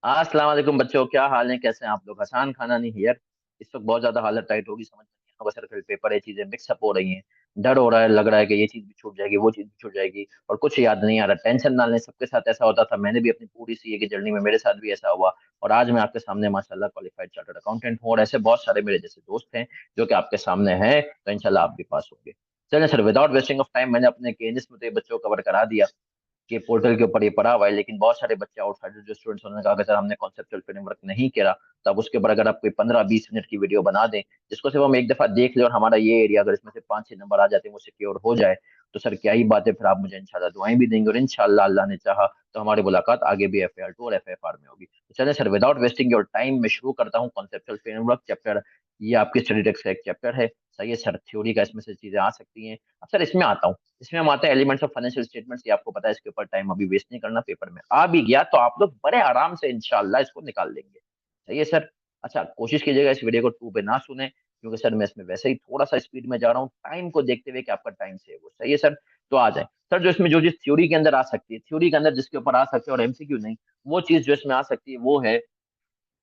अस्सलाम वालेकुम बच्चों, क्या हाल है? कैसे हैं आप लोग? आसान खाना नहीं हियर। इस वक्त बहुत ज्यादा हालत टाइट होगी, समझ में नहीं आ रहा। सर कल पेपर है, चीजें मिक्सअप हो रही हैं। डर हो रहा है, लग रहा है कि ये चीज भी छूट जाएगी, वो चीज भी छूट जाएगी, और कुछ याद नहीं आ रहा। टेंशन ना लें, सबके साथ ऐसा होता था। मैंने भी अपनी पूरी सीए की जर्नी में मेरे साथ भी ऐसा हुआ। और आज मैं आपके सामने माशाल्लाह क्वालिफाइड चार्टर्ड अकाउंटेंट हूँ, और ऐसे बहुत सारे मेरे जैसे दोस्त हैं जो कि आपके सामने हैं। तो इंशाल्लाह आप भी पास होंगे। चलें sir, without wasting of time, मैंने अपने केएनएस में तो ये बच्चों को कवर करा दिया कि पोर्टल के ऊपर ये पड़ा हुआ है, लेकिन बहुत सारे बच्चे आउटसाइडर जो स्टूडेंट्स, उन्होंने कहा कि सर हमने कॉन्सेप्चुअल फ्रेमवर्क नहीं करा। तब उसके ऊपर अगर आप कोई 15-20 मिनट की वीडियो बना दें, जिसको सिर्फ हम एक दफा देख लें, और हमारा ये एरिया अगर इसमें से 5-6 नंबर आ जाते हैं, वो सिक्योर हो जाए, तो सर क्या ही बात है। फिर आप मुझे इंशाल्लाह दुआएं भी देंगे, और इंशाल्लाह अल्लाह ने चाहा तो हमारी मुलाकात आगे भी FAR 2 और FFR में होगी। तो चलें sir, without wasting your time, मैं शुरू करता हूँ कॉन्सेप्चुअल फ्रेमवर्क चैप्टर। ये आपकी स्टडी टेक्स्ट का एक चैप्टर है। सही है सर, थ्योरी का इसमें से चीजें आ सकती हैं। अब सर इसमें आता हूँ। इसमें हम आते हैं एलिमेंट्स ऑफ फाइनेंशियल स्टेटमेंट्स। ये आपको पता है, इसके ऊपर टाइम अभी वेस्ट नहीं करना। पेपर में आ भी गया तो आप लोग बड़े आराम से इंशाल्लाह इसको निकाल लेंगे। सही है सर। अच्छा, कोशिश कीजिएगा इस वीडियो को टू पे ना सुने, क्योंकि सर मैं इसमें वैसे ही थोड़ा सा स्पीड में जा रहा हूँ, टाइम को देखते हुए कि आपका टाइम सेव हो। सही है सर। तो आ जाए सर, जो इसमें जो चीज थ्योरी के अंदर आ सकती है, थ्योरी के अंदर जिसके ऊपर आ सकते हैं और MCQ नहीं, वो चीज जो इसमें आ सकती है वो है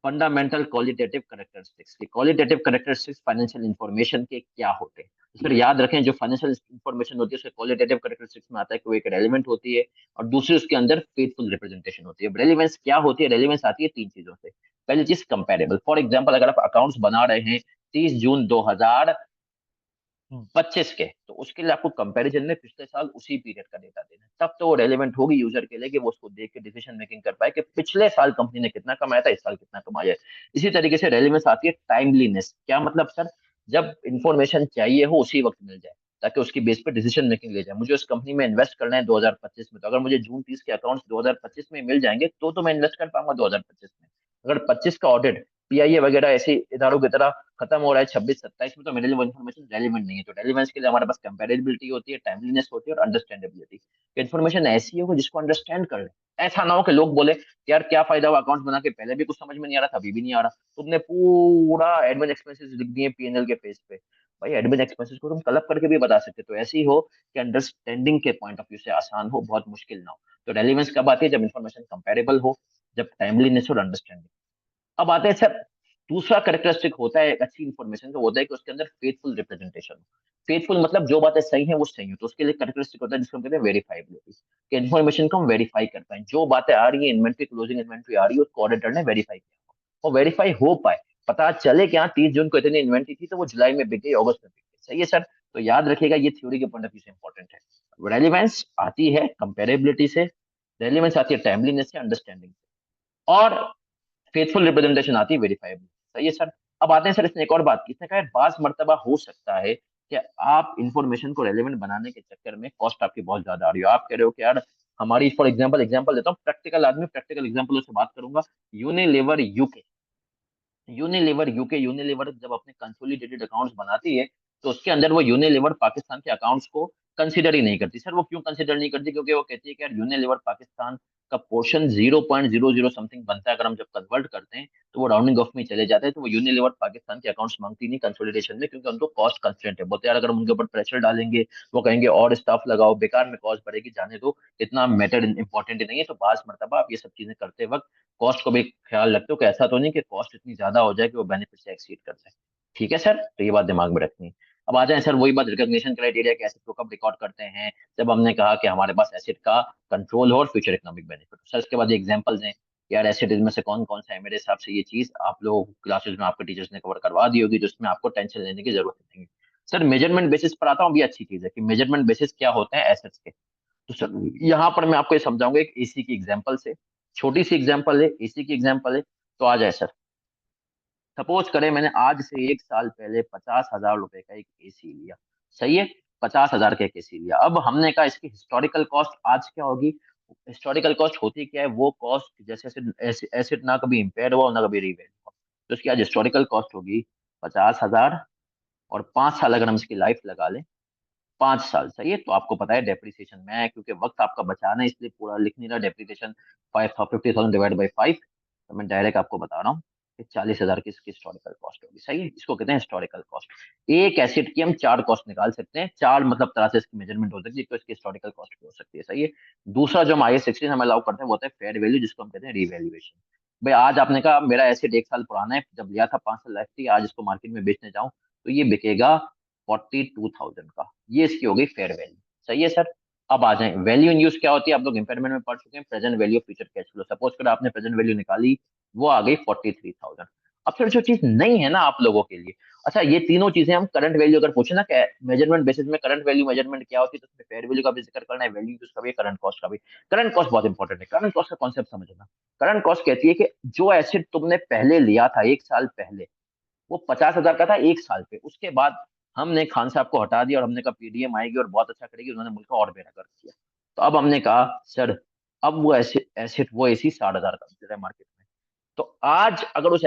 फंडामेंटल क्वालिटेटिव करेक्टरिस्टिक्स। की क्वालिटेटिव करेक्टरिस्टिक्स फाइनेंशियल इंफॉर्मेशन के क्या होते हैं। तो फिर याद रखें, जो फाइनेंशियल इंफॉर्मेशन होती है उसके क्वालिटेटिव करेक्टरिस्टिक्स में आता है कि वो एक रेलिवेंट होती है, और दूसरी उसके अंदर फेथफुल रिप्रेजेंटेशन होती है। रेलिवेंस क्या होती है? रेलिवेंस आती है तीन चीजों से। पहली चीज कंपेरेबल। फॉर एग्जाम्पल, अगर आप अकाउंट्स बना रहे हैं 30 जून 2025 के, तो उसके लिए आपको कंपैरिजन में पिछले साल उसी पीरियड का डेटा देना है। तब तो वो रेलेवेंट होगी यूजर के लिए, कि वो उसको देख के डिसीजन मेकिंग कर पाए कि पिछले साल कंपनी ने कितना कमाया था, इस साल कितना कमाया है। इसी तरीके से रेलेवेंस आती है टाइमलीनेस। क्या मतलब सर? जब इंफॉर्मेशन चाहिए हो उसी वक्त मिल जाए, ताकि उसकी बेस पे डिसीजन मेकिंग ले जाए। मुझे उस कंपनी में इन्वेस्ट करना है 2025 में, तो अगर मुझे जून 30 के अकाउंट्स 2025 में मिल जाएंगे तो मैं इन्वेस्ट कर पाऊंगा 2025 में। अगर 25 का ऑडिट, PIA वगैरह ऐसे इदारों की तरह खत्म हो रहा है 26-27 में, तो मेरे लिए वो इन्फॉर्मेशन रेलिवेंट नहीं है। तो रेलिवेंस के लिए हमारे पास कंपेरेबिलिटी होती है, टाइमलीनेस होती है, और अंडरस्टैंडेबिलिटी। इन्फॉर्मेशन ऐसी हो जिसको अंडरस्टैंड कर ले। ऐसा ना हो कि लोग बोले कि यार क्या फायदा हुआ अकाउंट बना के, पहले भी कुछ समझ में नहीं आ रहा था, अभी भी नहीं आ रहा, तुमने पूरा एडमिन एक्सपेंसेस लिख दिए P&L के पेज पे। भाई एडमिन एक्सपेंसेस को तुम कलब करके भी बता सकते, तो ऐसी हो कि अंडरस्टैंडिंग के पॉइंट ऑफ व्यू से आसान हो, बहुत मुश्किल ना हो। तो रेलिवेंस कब आती है? जब इन्फॉर्मेशन कंपेरेबल हो, जब टाइमलीनेस और अंडरस्टैंडिंग। अब आते हैं सर, दूसरा कैरेक्टरिस्टिक होता है एक अच्छी इंफॉर्मेशन का, होता है कि उसके अंदर फेथफुल रिप्रेजेंटेशन। फेथफुल मतलब जो बातें सही हैं वो सही हो, तो उसके लिए कैरेक्टरिस्टिक होता है जिसको हम कहते हैं वेरीफाइबिलिटी। कि इन्फॉर्मेशन को हम वेरीफाई कर पाए, जो बातें आ रही है, इन्वेंट्री क्लोजिंग इन्वेंट्री आ रही है, उसको ऑडिटर ने वेरीफाई किया, और वेरीफाई हो पाए। पता चले कि हाँ 30 जून को इतनी इन्वेंट्री थी, तो वो जुलाई में बिक गई, अगस्त में बिक गई। सही है सर। तो याद रखिएगा, ये थ्योरी के पॉइंट ऑफ व्यू से इंपॉर्टेंट है। रेलिवेंस आती है कंपेरेबिलिटी से, रेलिवेंस आती है टाइमलीनेस से, अंडरस्टैंडिंग से, और फेथफुल रिप्रेजेंटेशन आती है वेरीफाइबल। सही है सर। अब आते हैं सर, इसने एक और बात की। इसने कहा बास मर्तबा हो सकता है कि आप इंफॉर्मेशन को रेलेवेंट बनाने के चक्कर में कॉस्ट आपकी बहुत ज्यादा आ रही हो। आप कह रहे हो कि यार हमारी, फॉर एग्जांपल एग्जांपल देता हूँ, प्रैक्टिकल आदमी प्रैक्टिकल एग्जांपलों से बात करूंगा। यूनिलीवर यूके, यूनिलीवर जब अपने कंसोलिडेटेड अकाउंट्स बनाती है, तो उसके अंदर वो यूनिलीवर पाकिस्तान के अकाउंट्स को कंसिडर ही नहीं करती। सर वो क्यों कंसिडर नहीं करती? क्योंकि वो कहती है कि यार यूनिलीवर पाकिस्तान का पोर्शन 0.00 समथिंग बनता है, अगर हम जब कन्वर्ट करते हैं तो वो राउंडिंग ऑफ में ही चले जाते हैं। तो वो यूनिलीवर पाकिस्तान के अकाउंट्स मांगती नहीं कंसोलिडेशन में, क्योंकि उनको कॉस्ट कंस्ट्रेंट है। बोलते हैं यार अगर हम उनके ऊपर प्रेशर डालेंगे, वो कहेंगे और स्टाफ लगाओ, बेकार में कॉस्ट बढ़ेगी, जाने दो, इतना मैटर इंपॉर्टेंट नहीं है। तो बास मर्तबा आप ये सब चीजें करते वक्त कॉस्ट को भी ख्याल रखते हो, कि ऐसा तो नहीं कि कॉस्ट इतनी ज्यादा हो जाए कि वो बेनिफिट से एक्सीड कर जाए। ठीक है सर, तो ये बात दिमाग में रखनी है। अब आ जाए सर, वही बात, रिकॉग्निशन क्राइटेरिया के एसेट को कब रिकॉर्ड करते हैं? जब हमने कहा कि हमारे पास एसेट का कंट्रोल हो और फ्यूचर इकोनॉमिक बेनिफिट। सर इसके बाद एग्जांपल्स हैं। यार एसेट इनमें से कौन कौन सा है? मेरे हिसाब से ये चीज आप लोगों को क्लासेस में आपके टीचर्स ने कवर करवा दी होगी, जिसमें आपको टेंशन लेने की जरूरत नहीं है। सर मेजरमेंट बेसिस पर आता हूँ, ये अच्छी चीज है कि मेजरमेंट बेसिस क्या होते हैं एसेट्स के। तो सर यहाँ पर मैं आपको ये समझाऊंगा एक AC की एग्जांपल से। छोटी सी एग्जांपल है, AC की एग्जांपल है। तो आ जाए सर, सपोज करें मैंने आज से 1 साल पहले 50,000 रुपए का एक AC लिया। सही है। 50,000 का एक AC लिया। अब हमने कहा इसकी हिस्टोरिकल कॉस्ट आज क्या होगी? हिस्टोरिकल कॉस्ट होती क्या है? वो कॉस्ट जैसे एसेट एसेट ना कभी इम्पेयर हुआ ना कभी रीवेल्यू हुआ, तो इसकी आज हिस्टोरिकल कॉस्ट होगी 50,000। और 5 साल अगर हम इसकी लाइफ लगा लें, 5 साल। सही है। तो आपको पता है डेप्रिसिएशन में है, क्योंकि वक्त आपका बचाना है, इसलिए पूरा लिख नहीं रहा डेप्रिसिएशन। 50,000 डिवाइड बाई 5, तो मैं डायरेक्ट आपको बता रहा हूँ कि 40,000 की इसकी हिस्टोरिकल कॉस्ट होगी। सही है। इसको कहते हैं हिस्टोरिकल कॉस्ट। एक एसिड की हम 4 कॉस्ट निकाल सकते हैं, चार मतलब तरह से इसकी मेजरमेंट हो सकती है। तो इसकी हिस्टोरिकल कॉस्ट भी हो सकती है। सही है। दूसरा जो हम IAS 16 हमें अलाउ करते हैं वो होता है फेयर वैल्यू, जिसको हम कहते हैं रिवैल्यूएशन। भाई आज आपने कहा मेरा एसेट 1 साल पुराना है, जब लिया था 5 साल लाइफ थी, आज इसको मार्केट में बेचने जाऊं तो ये बिकेगा 42,000 का। ये इसकी हो गई फेयर वैल्यू। सही है सर। अब आ जाए वैल्यू इन यूज क्या होती है, आप लोग इम्पेयरमेंट में पढ़ चुके हैं, present value future cash flow. Suppose करो आपने प्रेजेंट वैल्यू निकाली, वो आ गई 43,000। अब फिर जो चीज नहीं है ना आप लोगों के लिए, अच्छा ये तीनों चीजें हम करंट वैल्यू अगर पूछे ना मेजरमेंट बेसिस में करंट वैल्यू मेजरमेंट क्या होती है, तो उसमें फेयर वैल्यू का भी जिक्र करना है, वैल्यू यूज का भी, करंट कॉस्ट का भी। करंट कॉस्ट बहुत इंपॉर्टेंट है, करंट कॉस्ट का कॉन्सेप्ट समझना। करंट कॉस्ट कहती है कि जो एसेट तुमने पहले लिया था 1 साल पहले, वो 50,000 का था 1 साल पे, उसके बाद हमने खान साहब को हटा दिया और हमने कहा पीडीएम आएगी और बहुत अच्छा करेगी, उन्होंने मुल्क का और बेहतर कर दिया। तो अब हमने कहा सर, अब वो एसेट वो एसी 60,000 का बिक रहा है मार्केट में। तो आज अगर उस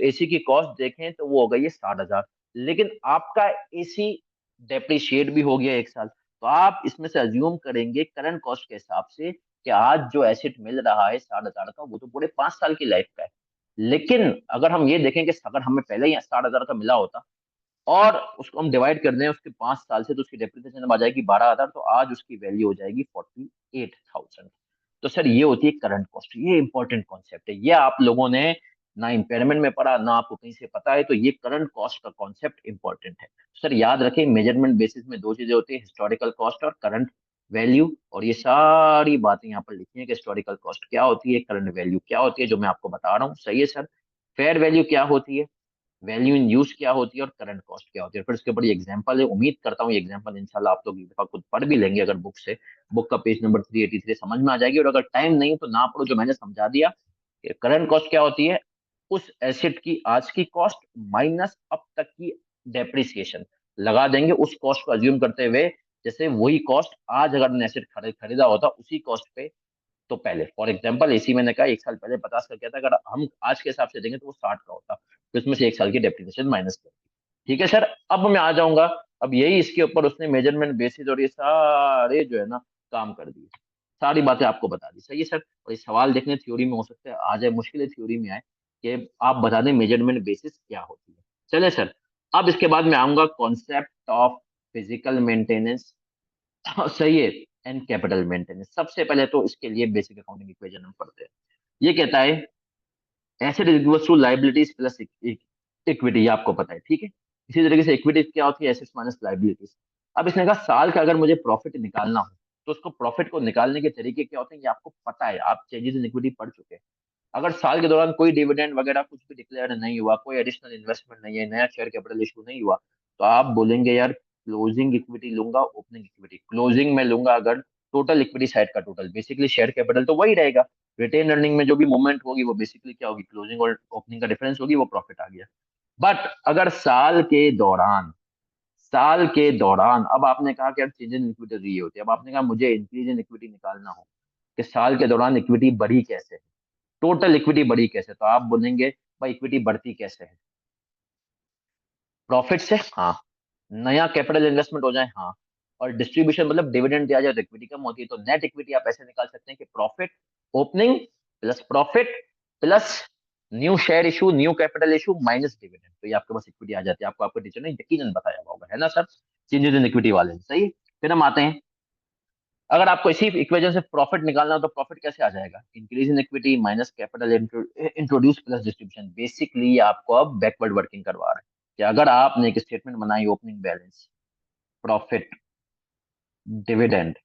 एसी की कॉस्ट देखें तो वो हो गई है 60,000। लेकिन आपका एसी डेप्रिशिएट भी हो गया 1 साल, तो आप इसमें से अज्यूम करेंगे करंट कॉस्ट के हिसाब से कि आज जो एसेट मिल रहा है 60,000 का, वो तो पूरे 5 साल की लाइफ का है। लेकिन अगर हम ये देखें कि अगर हमें पहले ही 60,000 का मिला होता और उसको हम डिवाइड कर दें उसके 5 साल से, तो उसकी डेप्रिसिएशन आ जाएगी 12,000, तो आज उसकी वैल्यू हो जाएगी 48,000। तो सर ये होती है करंट कॉस्ट। ये इंपॉर्टेंट कॉन्सेप्ट है, ये आप लोगों ने ना इम्पेयरमेंट में पढ़ा ना आपको कहीं से पता है, तो ये करंट कॉस्ट का कॉन्सेप्ट इंपॉर्टेंट है। सर याद रखें, मेजरमेंट बेसिस में दो चीजें होती है, हिस्टोरिकल कॉस्ट और करंट वैल्यू। और ये सारी बातें यहाँ पर लिखी है कि हिस्टोरिकल कॉस्ट क्या होती है, करंट वैल्यू क्या होती है, जो मैं आपको बता रहा हूँ। सही है सर। फेयर वैल्यू क्या होती है, वैल्यू इन यूज क्या होती है, और करंट कॉस्ट क्या होती है। फिर इसके ऊपर ये एग्जांपल है, उम्मीद करता हूँ ये एग्जांपल इंशाल्लाह आप लोग एक दफा खुद पढ़ भी लेंगे अगर बुक से। बुक का पेज नंबर 383 समझ में आ जाएगी, और अगर टाइम नहीं तो ना पढ़ो, जो मैंने समझा दिया कि करंट कॉस्ट क्या होती है, उस एसेट की आज की कॉस्ट माइनस अब तक की डेप्रिसिएशन लगा देंगे, उस कॉस्ट को अज्यूम करते हुए, जैसे वही कॉस्ट आज अगर ने एसेट खरीदा होता उसी कॉस्ट पे, तो पहले फॉर एग्जाम्पल एसी मैंने कहा 1 साल पहले 50 का किया था, अगर हम आज के हिसाब से देंगे तो वो 60 का होता, तो इसमें से 1 साल की डेप्रिसिएशन माइनस कर दी। ठीक है सर। अब मैं आ जाऊंगा, अब यही इसके ऊपर उसने मेजरमेंट बेसिस और ये सारे जो है ना काम कर दिए, सारी बातें आपको बता दी। सही है सर। और ये सवाल देखने थ्योरी में हो सकता है आ जाए, मुश्किल है थ्योरी में आए कि आप बता दें मेजरमेंट बेसिस क्या होती है। चले सर। अब इसके बाद मैं आऊंगा कॉन्सेप्ट ऑफ फिजिकल मेंटेनेंस। हाँ, सही है। And capital maintenance. सबसे पहले तो इसके लिए बेसिक अकाउंटिंग इक्वेशन हम पढ़ते हैं। ये कहता है asset is equal to liabilities plus equity, आपको पता है ठीक है। इसी तरीके से इक्विटी क्या होती है, एसेट्स माइनस लाइबिलिटीज। अब इसने कहा साल का अगर मुझे प्रॉफिट निकालना हो, तो उसको प्रॉफिट को निकालने के तरीके क्या होते हैं ये आपको पता है, आप चेंजेस इन इक्विटी पढ़ चुके हैं। अगर साल के दौरान कोई डिविडेंड वगैरह कुछ भी डिक्लेयर नहीं हुआ, कोई एडिशनल इन्वेस्टमेंट नहीं है, नया शेयर कैपिटल इशू नहीं हुआ, तो आप बोलेंगे यार क्लोजिंग इक्विटी लूंगा, ओपनिंग इक्विटी। क्लोजिंग में लूंगा अगर टोटल इक्विटी साइड का टोटल, बेसिकली शेयर कैपिटल तो वही रहेगा। रिटेन अर्निंग में जो भी मूवमेंट होगी वो बेसिकली क्या होगी, क्लोजिंग और ओपनिंग का डिफरेंस होगी, वो प्रॉफिट आ गया। बट अगर साल के दौरान अब आपने कहा कि यार चेंज इन इक्विटी ये होती है, अब आपने कहा मुझे इंक्रीज इन इक्विटी निकालना हो कि साल के दौरान इक्विटी बढ़ी कैसे, टोटल इक्विटी बढ़ी कैसे, तो आप बोलेंगे भाई इक्विटी बढ़ती कैसे है, प्रॉफिट से, हाँ। नया कैपिटल इन्वेस्टमेंट हो जाए, हाँ। और डिस्ट्रीब्यूशन मतलब डिविडेंड दिया जाए तो इक्विटी कम होती है, तो नेट इक्विटी आप ऐसे निकाल सकते हैं कि profit opening plus profit plus new share issue, new capital issue minus dividend, तो ये आपके पास इक्विटी आ जाती है। आपको आपके टीचर ने यकीनन बताया हुआ होगा, है ना सर। चेंजेस इन इक्विटी वाले ने, सही। फिर हम आते हैं, अगर आपको इसी इक्वेशन से प्रॉफिट निकालना हो तो प्रॉफिट कैसे आ जाएगा, increase in equity minus capital introduce plus distribution. Basically आपको अब बैकवर्ड वर्किंग करवा रहा है कि अगर आपने एक स्टेटमेंट बनाई, ओपनिंग बैलेंस, प्रॉफिट, डिविडेंड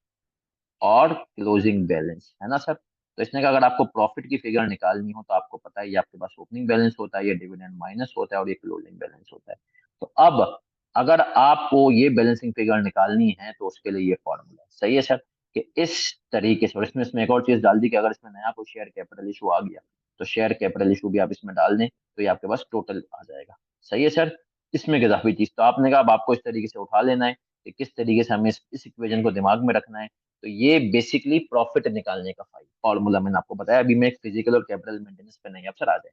और क्लोजिंग बैलेंस, है ना सर। तो इसने कहा अगर आपको प्रॉफिट की फिगर निकालनी हो तो आपको पता है ये आपके पास ओपनिंग बैलेंस होता है, ये डिविडेंड माइनस होता है और ये क्लोजिंग बैलेंस होता है। तो अब अगर आपको ये बैलेंसिंग फिगर निकालनी है तो उसके लिए ये फॉर्मूला है। सही है सर। कि इस तरीके से, और इसमें एक और चीज डाल दी कि अगर इसमें नया कोई शेयर कैपिटल इशू आ गया तो शेयर कैपिटल इशू भी आप इसमें डाल दें तो ये आपके पास टोटल आ जाएगा। सही है सर। इसमें एक इजाफी चीज तो आपने कहा अब आपको इस तरीके से उठा लेना है कि किस तरीके से हमें इस इक्वेशन को दिमाग में रखना है। तो ये बेसिकली प्रॉफिट निकालने का फॉर्मूला मैंने आपको बताया। अभी मैं फिजिकल और कैपिटल मेंटेनेंस पे नहीं, अफसर आ जाए।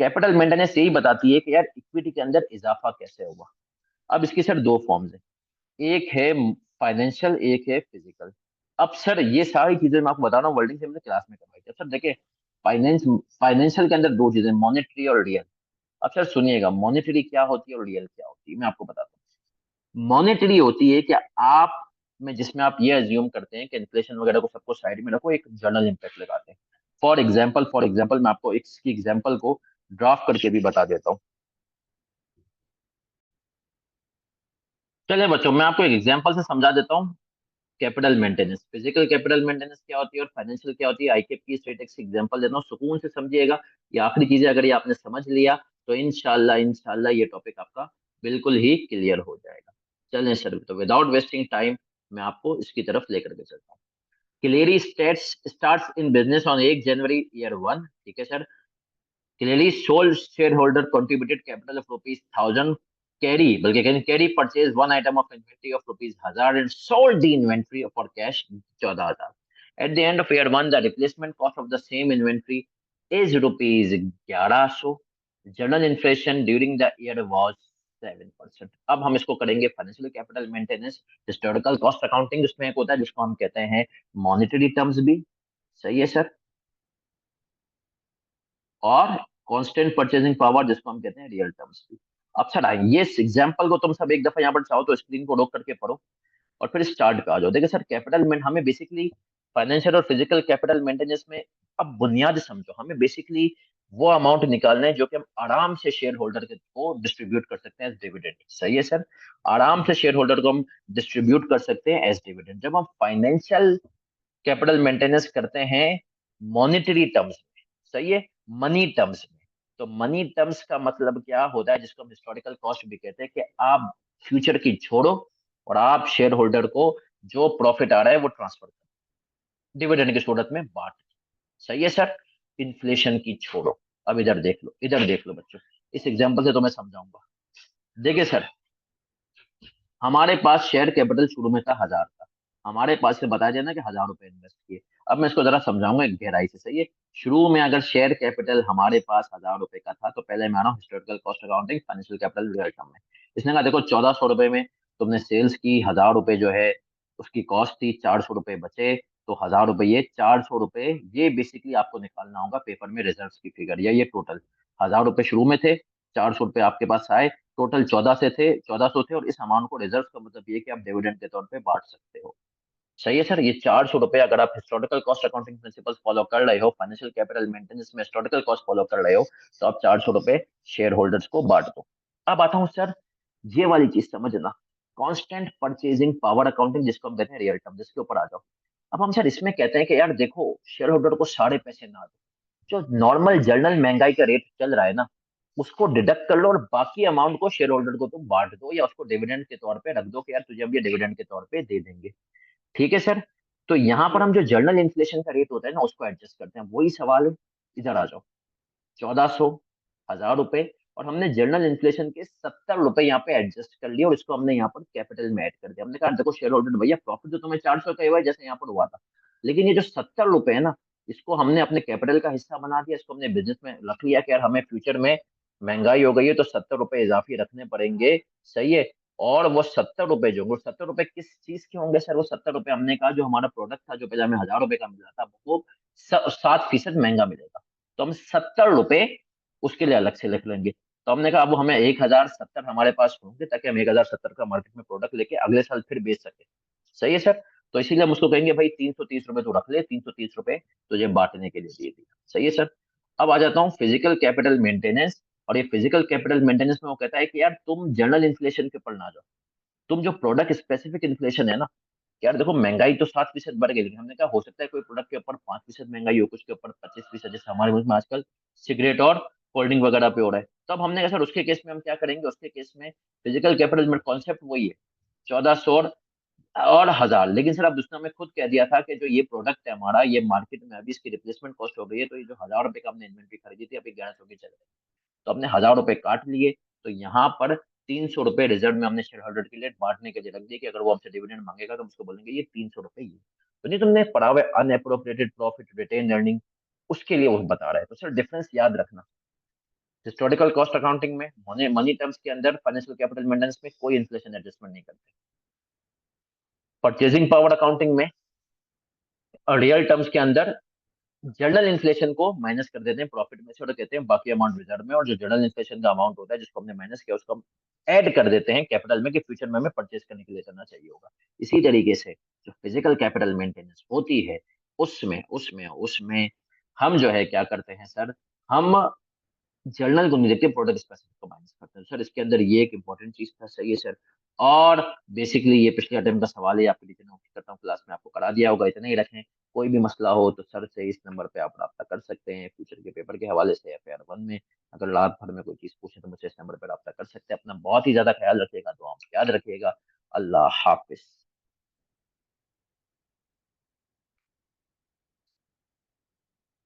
कैपिटल मेंटेनेंस यही बताती है कि यार इक्विटी के अंदर इजाफा कैसे हुआ। अब इसकी सर दो फॉर्म्स है, एक है फाइनेंशियल, एक है फिजिकल। अब सर ये सारी चीजें मैं आपको बता रहा हूँ, वर्ल्डिंग से मैंने क्लास में करवाई थी। अब सर देखिए, फाइनेंस फाइनेंशियल के अंदर दो चीजें, मॉनेटरी और रियल। अब सर सुनिएगा, मॉनेटरी क्या होती है और रियल क्या होती है, मैं आपको बताता हूँ। मॉनेटरी होती है कि आप में जिसमें आप ये अज्यूम करते हैं कि इन्फ्लेशन वगैरह को सबको साइड में रखो, एक जनरल इम्पैक्ट लगाते हैं। फॉर एग्जाम्पल मैं आपको इसकी एग्जाम्पल को ड्राफ्ट करके भी बता देता हूँ। चलिए बच्चों, मैं आपको एक एग्जाम्पल से समझा देता हूँ। Capital maintenance, physical capital maintenance क्या होती है और फाइनेंशियल क्या होती है, आईकेप की स्ट्रेट एक एग्जांपल देता हूँ, सुकून से समझिएगा। ये आखिरी चीजें अगर ये आपने समझ लिया तो इंशाल्लाह इंशाल्लाह ये टॉपिक आपका बिल्कुल ही क्लियर हो जाएगा। चलें सर, तो विदाउट वेस्टिंग टाइम मैं आपको इसकी तरफ लेकर के चलता हूँ। Clearly starts in business on 1 January year 1। ठीक है सर। Clearly, sole shareholder contributed capital of rupees 1000 carry, बल्कि can carry purchase one item of inventory of rupees 1000 and sold the inventory for cash 14,000. At the end of year one, the replacement cost of the same inventory is rupees 1100. General inflation during the year was 7%. अब हम इसको करेंगे financial capital maintenance, historical cost accounting उसमें एक होता है जिसको हम कहते हैं मॉनेटरी टर्म्स भी। सही है सर। और कांस्टेंट परचेजिंग पावर जिसको हम कहते हैं रियल टर्म्स भी। अब सर ये एग्जांपल को तुम सब एक दफा यहाँ पर चाहो तो स्क्रीन को रोक करके पढ़ो और फिर स्टार्ट पे आ जाओ। देखिए सर, कैपिटल में हमें बेसिकली फाइनेंशियल और फिजिकल कैपिटल मेंटेनेंस में अब बुनियाद समझो, हमें बेसिकली वो अमाउंट निकालना है जो कि हम आराम से शेयर होल्डर को डिस्ट्रीब्यूट कर सकते हैं एज डिविडेंड। सही है सर। आराम से शेयर होल्डर को हम डिस्ट्रीब्यूट कर सकते हैं एज डिविडेंड जब हम फाइनेंशियल कैपिटल मेंटेनेंस करते हैं मॉनेटरी टर्म्स में। सही है। मनी टर्म्स में। तो मनी टर्म्स का मतलब क्या होता है, जिसको हम हिस्टोरिकल कॉस्ट भी कहते हैं, कि आप फ्यूचर की छोड़ो और आप शेयर होल्डर को जो प्रॉफिट आ रहा है वो ट्रांसफर करो, डिविडेंड की सूरत में बांट। सही है सर। इन्फ्लेशन की छोड़ो। अब इधर देख लो, इधर देख लो बच्चों, इस एग्जांपल से तो मैं समझाऊंगा। देखिए सर, हमारे पास शेयर कैपिटल शुरू में था 1000 का। हमारे पास से बताया जाए ना कि 1000 रुपए इन्वेस्ट किए। अब मैं इसको जरा समझाऊंगा एक गहराई से। सही है। शुरू में अगर शेयर कैपिटल हमारे पास 1000 रुपए का था तो पहले मैं आ रहा हूँ historical cost accounting financial capital real term में। इसने कहा देखो 1400 रुपए में तुमने सेल्स की, 1000 रुपए जो है उसकी कॉस्ट थी, 400 रुपए बचे। तो 1000 रुपए, ये 400 रुपए, ये बेसिकली आपको निकालना होगा पेपर में रिजर्व की फिगर, या ये टोटल 1000 रुपए शुरू में थे, 400 रुपए आपके पास आए, टोटल 1400 थे, और इस अमाउंट को रिजर्व का मतलब ये कि आप डिविडेंड के तौर पे बांट सकते हो। सही है सर। ये 400 रुपए अगर आप historical cost accounting principle follow कर रहे हो, फाइनेंशियल कैपिटल मेंटेनेंस में हिस्टोरिकल कॉस्ट फॉलो कर रहे हो, तो आप 400 रुपए शेयर होल्डर्स को बांट दो। अब आता हूँ सर, ये वाली चीज समझना, कांस्टेंट परचेजिंग पावर अकाउंटिंग जिसको हम कहते हैं रियल टर्म, जिसके ऊपर आ जाओ। अब हम सर इसमें कहते हैं कि यार देखो, शेयर होल्डर को सारे पैसे ना दो, जो नॉर्मल जनरल महंगाई का रेट चल रहा है ना, उसको डिडक्ट कर लो और बाकी अमाउंट को शेयर होल्डर को तुम बांट दो, या उसको डिविडेंड के तौर पे रख दो कि यार तुझे अब ये डिविडेंड के तौर पे दे देंगे। ठीक है सर। तो यहाँ पर हम जो जनरल इन्फ्लेशन का रेट होता है ना उसको एडजस्ट करते हैं। वही सवाल है, इधर आ जाओ। 1400, 1000 रुपए, और हमने जनरल इन्फ्लेशन के 70 रुपए यहाँ पे एडजस्ट कर लिया और इसको हमने यहाँ पर कैपिटल में ऐड कर दिया। हमने कहा देखो शेयर होल्डर भैया, प्रॉफिट तो तुम्हें 400 का ही हुआ है जैसे यहाँ पर हुआ था, लेकिन ये जो 70 रुपए है ना, इसको हमने अपने कैपिटल का हिस्सा बना दिया, इसको हमने बिजनेस में रख लिया कि यार हमें फ्यूचर में महंगाई हो गई है तो 70 रुपए इजाफी रखने पड़ेंगे। सही है। और वो 70 रुपए जो होंगे, 70 रुपए किस चीज के होंगे सर? वो 70 रुपए हमने कहा जो हमारा प्रोडक्ट था, जो पहले हमें 1000 रुपए का मिला था, वो 7% महंगा मिलेगा। तो हम 70 रुपए उसके लिए अलग से लिख लेंगे। तो हमने कहा अब हमें 1070 हमारे पास होंगे ताकि हम 1070 का मार्केट में प्रोडक्ट लेके अगले साल फिर बेच सके। सही है सर। तो इसीलिए हम उसको कहेंगे भाई 330 रुपए तो रख ले, 330 रुपए तुझे बांटने के लिए दे दिया। सही है सर। अब आ जाता हूँ फिजिकल कैपिटल मेंटेनेंस। और ये फिजिकल कैपिटल मेंटेनेंस में वो कहता है कि यार तुम जनरल इन्फ्लेशन के ऊपर ना जाओ, तुम जो प्रोडक्ट स्पेसिफिक इन्फ्लेशन है ना, कि यार देखो महंगाई तो 7% बढ़ गई, लेकिन हमने कहा हो सकता है कोई प्रोडक्ट के ऊपर 5% महंगाई हो, कुछ के ऊपर 25%, जैसे हमारे मुल्क में आजकल सिगरेट और कोल्ड ड्रिंक वगैरह पे हो रहा है। तो अब हमने कहा सर उसके केस में हम क्या करेंगे, उसके केस में फिजिकल कैपिटल में कॉन्सेप्ट वही है, 1400 और 1000। लेकिन सर अब दूसरा में खुद कह दिया था कि जो ये प्रोडक्ट है हमारा, ये मार्केट में अभी इसकी रिप्लेसमेंट कॉस्ट हो गई है, तो ये जो 1000 रुपए का हमने इन्वेंट्री खरीदी थी अभी 1100 की चल रही है, तो हमने 1000 रुपए काट लिए। तो यहाँ पर 300 रुपए रिजर्व में हमने शेयर होल्डर के लिए बांटने के लिए रख दिए कि अगर वो हमसे डिविडेंड मांगेगा तो हम उसको बोलेंगे ये 300 रुपए ये। तो नहीं तुमने पढ़ा हुआ है अनएप्रोप्रिएटेड प्रॉफिट, रिटेन अर्निंग, उसके लिए वो बता रहा है। तो सर डिफरेंस याद रखना, हिस्टोरिकल कॉस्ट अकाउंटिंग में मनी मनी टर्म्स के अंदर फाइनेंशियल कैपिटल मेंटेनेंस में कोई इन्फ्लेशन एडजस्टमेंट नहीं करते। परचेजिंग पावर अकाउंटिंग में और रियल टर्म्स के अंदर जनरल इन्फ्लेशन को माइनस कर देते हैं प्रॉफिट में से और कहते हैं बाकी अमाउंट रिजर्व में, और जो जनरल इन्फ्लेशन का अमाउंट होता है जिसको हमने माइनस किया उसको हम ऐड कर देते हैं कैपिटल में कि फ्यूचर में हमें परचेज करने के लिए करना चाहिए होगा। इसी तरीके से जो फिजिकल कैपिटल मेंटेनेंस होती है, उसमें उसमें उसमें हम जो है क्या करते हैं सर, हम जर्नल को नहीं देखते, प्रोडक्ट स्पेसिफिक को माइनस करते हैं सर। इसके अंदर ये एक इंपॉर्टेंट चीज था, सही है सर। और बेसिकली ये पिछले अटेम्प्ट का सवाल है, आपके लिए जितना उम्मीद करता हूँ क्लास में आपको करा दिया होगा, इतना ही रखें। कोई भी मसला हो तो सर से इस नंबर पे आप रब्ता कर सकते हैं, फ्यूचर के पेपर के हवाले से FAR 1 में। अगर रात भर में कोई चीज पूछे तो मुझसे इस नंबर पर रब्ता कर सकते हैं। अपना बहुत ही ज्यादा ख्याल रखिएगा, दुआ में याद रखिएगा। अल्लाह हाफिज।